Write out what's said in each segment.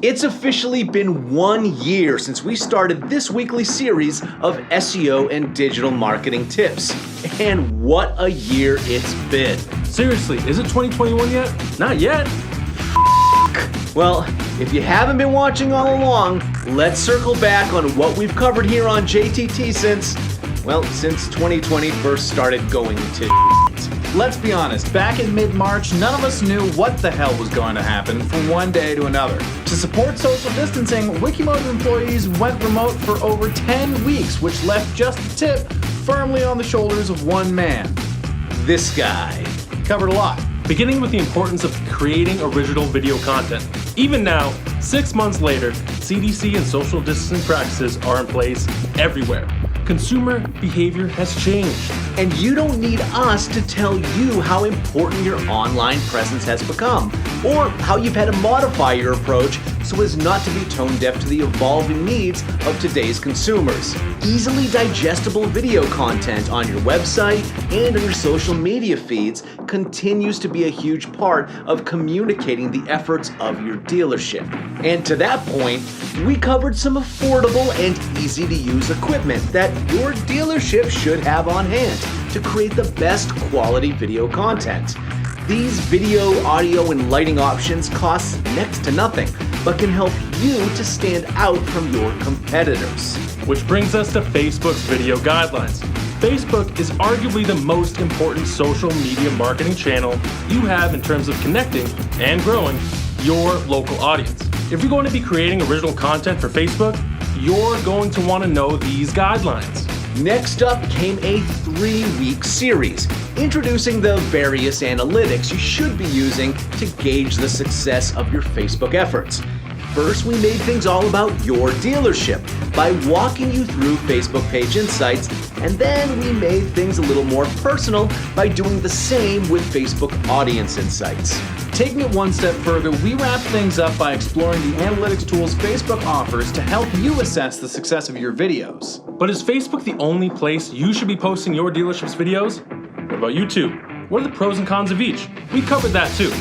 It's officially been 1 year since we started this weekly series of SEO and digital marketing tips. And what a year it's been. Seriously, is it 2021 yet? Not yet. Well, if you haven't been watching all along, let's circle back on what we've covered here on JTT since 2020 first started going to Let's be honest, back in mid-March, none of us knew what the hell was going to happen from one day to another. To support social distancing, Wikimotive employees went remote for over 10 weeks, which left just the tip firmly on the shoulders of one man. This guy. Covered a lot. Beginning with the importance of creating original video content. Even now, 6 months later, CDC and social distancing practices are in place everywhere. Consumer behavior has changed. And you don't need us to tell you how important your online presence has become, or how you've had to modify your approach so as not to be tone deaf to the evolving needs of today's consumers. Easily digestible video content on your website and on your social media feeds continues to be a huge part of communicating the efforts of your dealership. And to that point, we covered some affordable and easy to use equipment that your dealership should have on hand to create the best quality video content. These video, audio, and lighting options cost next to nothing, but can help you to stand out from your competitors. Which brings us to Facebook's video guidelines. Facebook is arguably the most important social media marketing channel you have in terms of connecting and growing your local audience. If you're going to be creating original content for Facebook, you're going to want to know these guidelines. Next up came a 3-week series introducing the various analytics you should be using to gauge the success of your Facebook efforts. First, we made things all about your dealership by walking you through Facebook page insights, and then we made things a little more personal by doing the same with Facebook audience insights. Taking it one step further, we wrap things up by exploring the analytics tools Facebook offers to help you assess the success of your videos. But is Facebook the only place you should be posting your dealership's videos? What about YouTube? What are the pros and cons of each? We covered that too.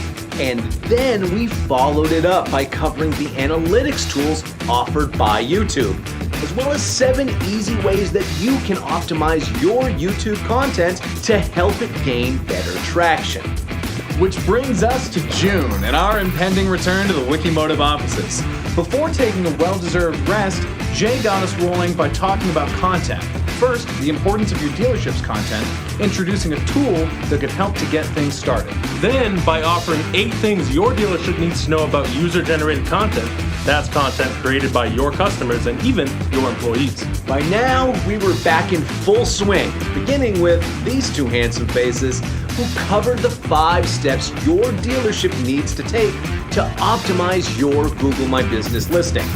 And then we followed it up by covering the analytics tools offered by YouTube, as well as 7 easy ways that you can optimize your YouTube content to help it gain better traction. Which brings us to June and our impending return to the Wikimotive offices. Before taking a well-deserved rest, Jay got us rolling by talking about content. First, the importance of your dealership's content, introducing a tool that could help to get things started. Then, by offering 8 things your dealership needs to know about user-generated content. That's content created by your customers and even your employees. By now, we were back in full swing, beginning with these 2 handsome faces who covered the 5 steps your dealership needs to take to optimize your Google My Business listing.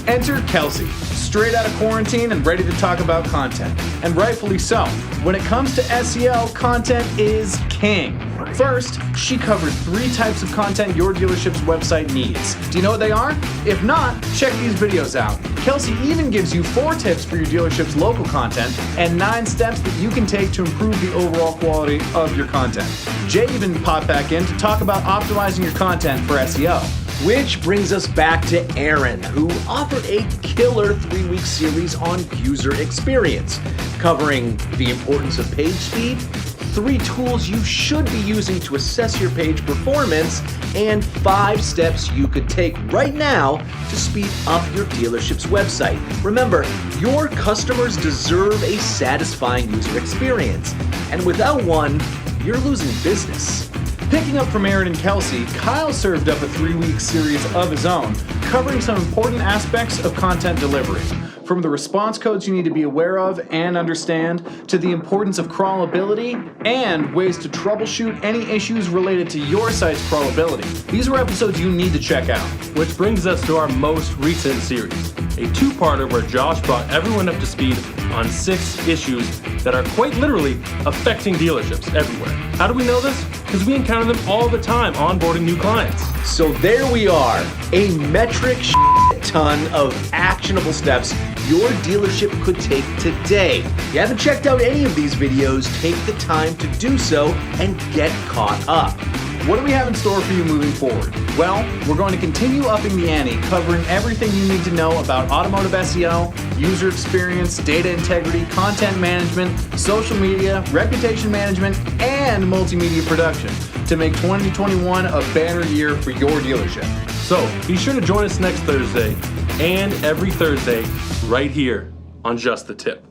Enter Kelsey, straight out of quarantine and ready to talk about content. And rightfully so. When it comes to SEO, content is king. First, she covered 3 types of content your dealership's website needs. Do you know what they are? If not, check these videos out. Kelsey even gives you 4 tips for your dealership's local content and 9 steps that you can take to improve the overall quality of your content. Jay even popped back in to talk about optimizing your content for SEO. Which brings us back to Aaron, who offered a killer 3-week series on user experience, covering the importance of page speed, 3 tools you should be using to assess your page performance, and 5 steps you could take right now to speed up your dealership's website. Remember, your customers deserve a satisfying user experience, and without one, you're losing business. Picking up from Aaron and Kelsey, Kyle served up a 3-week series of his own, covering some important aspects of content delivery. From the response codes you need to be aware of and understand, to the importance of crawlability, and ways to troubleshoot any issues related to your site's crawlability. These are episodes you need to check out. Which brings us to our most recent series, a 2-parter where Josh brought everyone up to speed on 6 issues that are quite literally affecting dealerships everywhere. How do we know this? Because we encounter them all the time onboarding new clients. So there we are, a metric ton of actionable steps your dealership could take today. If you haven't checked out any of these videos, take the time to do so and get caught up. What do we have in store for you moving forward? Well, we're going to continue upping the ante, covering everything you need to know about automotive SEO, user experience, data integrity, content management, social media, reputation management, and multimedia production to make 2021 a banner year for your dealership. So be sure to join us next Thursday and every Thursday right here on Just the Tip.